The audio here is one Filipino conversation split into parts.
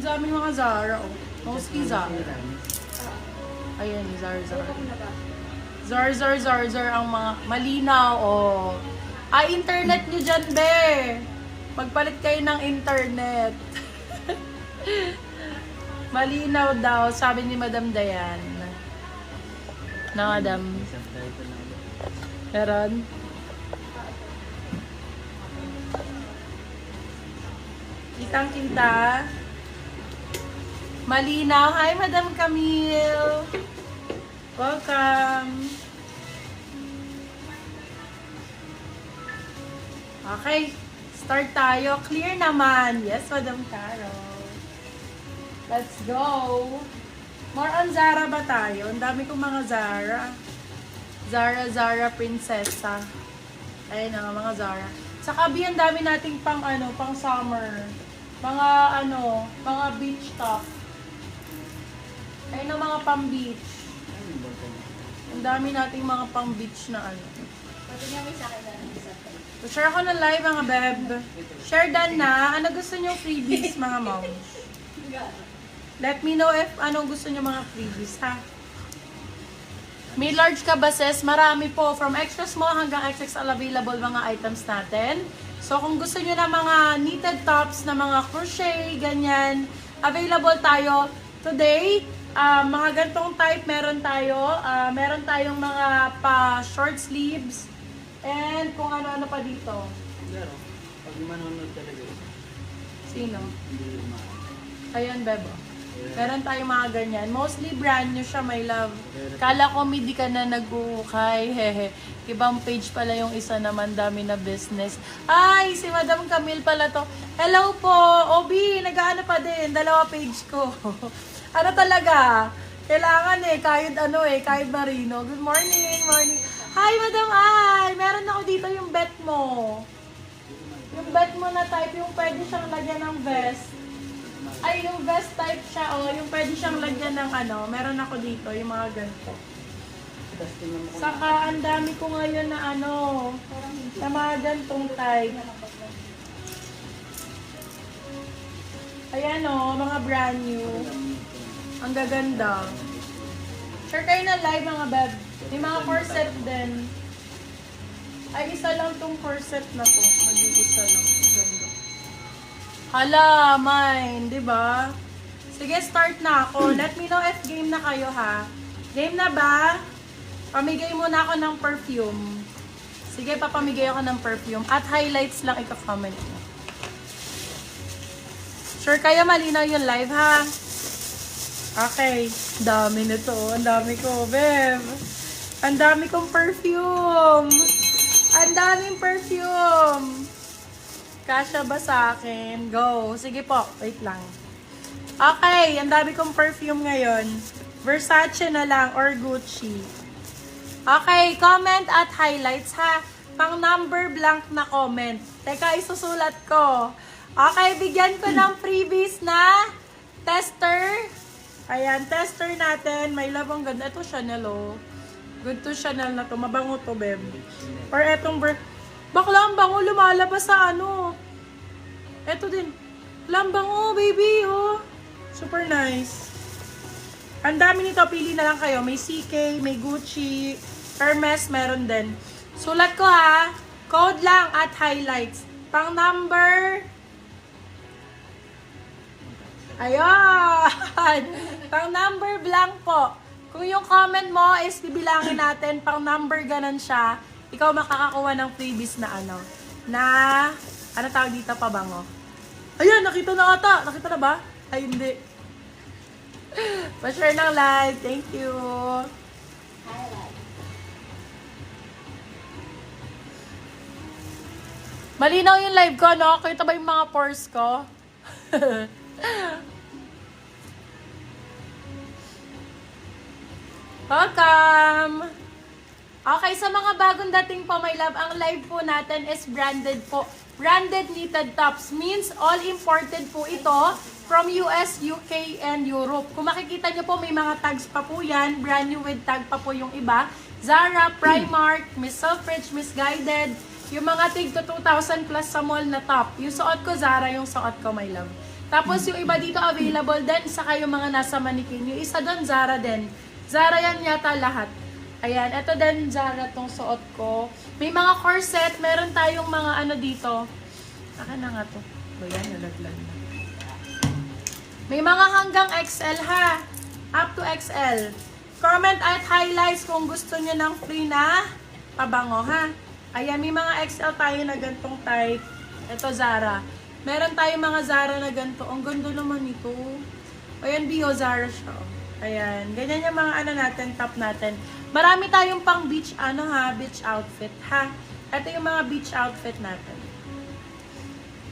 dami mga Zara, oh. Mostly Zara. Ayan, Zara. Zar ang mga malinaw, oh. Internet nyo dyan, be. Magpalit kayo ng internet. Malinaw daw, sabi ni Madam Dayan. Na, Madam. Meron? Kitang-kita. Malinaw. Hi, Madam Camille. Welcome. Okay. Start tayo. Clear naman. Yes, Madam Carol. Let's go. More on Zara ba tayo? Ang dami kong mga Zara. Zara, Prinsesa. Ayun na, mga Zara. Sa kabi, ang dami nating pang summer. Mga beach top. Ayun na, mga pang beach. Ang dami nating mga pang beach na Pati nga may sakit na So, share ako ng live, mga beb. Share dan na. Ano gusto nyo freebies, mga moms? Let me know if anong gusto nyo mga freebies, ha? May large ka ba, sis? Marami po. From extra small hanggang XXL available mga items natin. So, kung gusto nyo na mga knitted tops, na mga crochet, ganyan, available tayo today. Mga gantong type meron tayo. Meron tayong mga pa-short sleeves. And kung ano-ano pa dito. Pero, pag manonood talaga, Sino? hindi Ayan, bebo. Meron tayong mga ganyan. Mostly brand new siya, my love. Kala ko midi ka na nag-uukay. Hehe. Ibang page pala yung isa naman, dami na business. Ay, si Madam Camille pala to. Hello po, Obi, nag-ano pa din. 2 page ko. Ano talaga? Kailangan kahit marino. Good morning. Hi, Madam Ay! Meron ako dito yung bet mo. Yung bet mo na type, yung pwede siyang lagyan ng vest. Ay, yung vest type siya, yung pwede siyang lagyan ng meron ako dito, yung mga ganito. Saka, ang dami ko ngayon na na mga gantong type. Ayan mga brand new. Ang gaganda. Share kayo na live, mga beb. May mga corset din. Ay, isa lang tong corset na to. Mag-iisa lang. Ganda. Hala, mine. Diba? Sige, start na ako. Let me know if game na kayo, ha? Game na ba? Pamigay muna ako ng perfume. Sige, papamigay ako ng perfume. At highlights lang ika-comment mo. Sure kayo malinaw yung live, ha? Okay. Dami nito. Ang dami ko, beb. Ang dami kong perfume. Ang daming perfume. Kasya ba sa akin? Go. Sige po. Wait lang. Okay. Ang dami kong perfume ngayon. Versace na lang or Gucci. Okay. Comment at highlights, ha? Pang number blank na comment. Teka, isusulat ko. Okay. Bigyan ko ng freebies na tester. Ayan. Tester natin. May labang ganda. Ito Chanel, oh. Good to Chanel na to. Mabango to, beb. Or etong bakla, ang bango. Lumalabas sa Eto din. Lambango, baby, oh. Super nice. Ang dami nito. Pili na lang kayo. May CK, may Gucci, Hermes, meron din. Sulat ko, ha. Code lang at highlights. Pang number. Ayan. Pang number blank po. Kung yung comment mo is bibilangin natin, pang number ganon siya, ikaw makakakuha ng freebies na ano tawag dito, pabango. Ayan, nakita na ata. Nakita na ba? Ay, hindi. Pa-share ng live. Thank you. Malinaw yung live ko, no? Kita ba yung mga pores ko? Welcome! Okay, sa mga bagong dating po, my love, ang live po natin is branded po. Branded knitted tops means all imported po ito from US, UK, and Europe. Kung makikita nyo po, may mga tags pa po yan. Brand new with tag pa po yung iba. Zara, Primark, Miss Selfridge, Miss Guided. Yung mga tig to 2,000 plus sa mall na top. Yung suot ko, Zara yung suot ko, my love. Tapos yung iba dito available din, saka yung mga nasa manikin. Yung isa doon, Zara din. Zara yan yata lahat. Ayan, eto din Zara tong suot ko. May mga corset, meron tayong mga ano dito. Akin na nga to. O yan, nalaglag na. May mga hanggang XL ha. Up to XL. Comment at highlights kung gusto nyo ng free na pabango ha. Ayan, may mga XL tayo na gantong type. Ito Zara. Meron tayong mga Zara na ganito. Ang ganda naman ito. Ayan, Bio Zara siya. Ayan, ganyan yung mga ano natin, top natin. Marami tayong pang beach, beach outfit, ha? Ito yung mga beach outfit natin.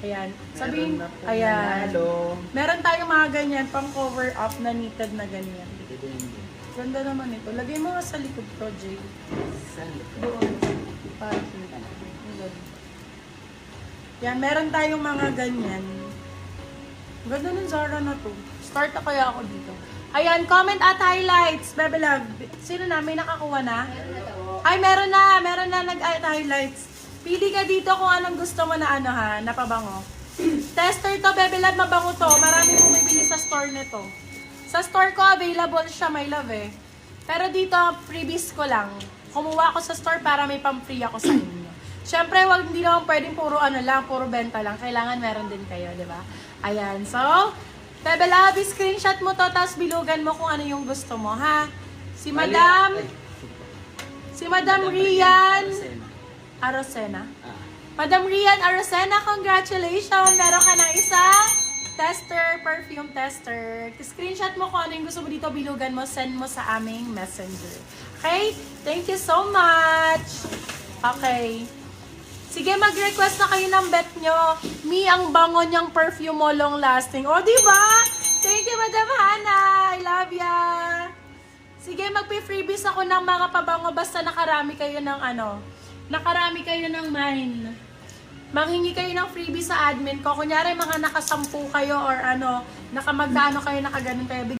Ayan. Sabihin, Meron na po ayan. nanalo. Meron tayong mga ganyan, pang cover up na knitted na ganyan. Ito din. Ganda naman ito. Lagay mo nga sa likod ko, Jay. Saan ito? Doon. Para kita. Ang ganda. Yan, meron tayong mga ganyan. Ganda ng Zara na to. Start na kaya ako dito. Ayan, comment at highlights. Bebe Love, sino na? May nakakuha na? Meron na daw. Ay, meron na nag-highlights. Pili ka dito kung anong gusto mo na na pabango. Tester to, Bebe Love, mabango to. Marami bumibili sa store nito. Sa store ko, available siya, my love eh. Pero dito, freebies ko lang. Kumuha ako sa store para may pang-free ako sa inyo. Siyempre, hindi naman pwedeng puro puro benta lang. Kailangan meron din kayo, di ba? Ayan, so, Bebe Love, screenshot mo to, tapos bilugan mo kung ano yung gusto mo, ha? Si Madam Rian Arosena. Madam Rian Arosena, congratulations! Meron ka ng isang perfume tester. Screenshot mo kung ano yung gusto mo dito, bilugan mo, send mo sa aming messenger. Okay? Thank you so much! Okay. Sige, mag-request na kayo ng bet nyo. Mi, ang bango niyang perfume mo, long lasting. O, diba? Thank you, Madam Hannah. I love ya. Sige, magpi-freebies ako ng mga pabango basta nakarami kayo ng nakarami kayo ng mine. Manghingi kayo ng freebie sa admin ko. Kunyari, mga nakasampu kayo or nakamagkano kayo, nakaganon kayo.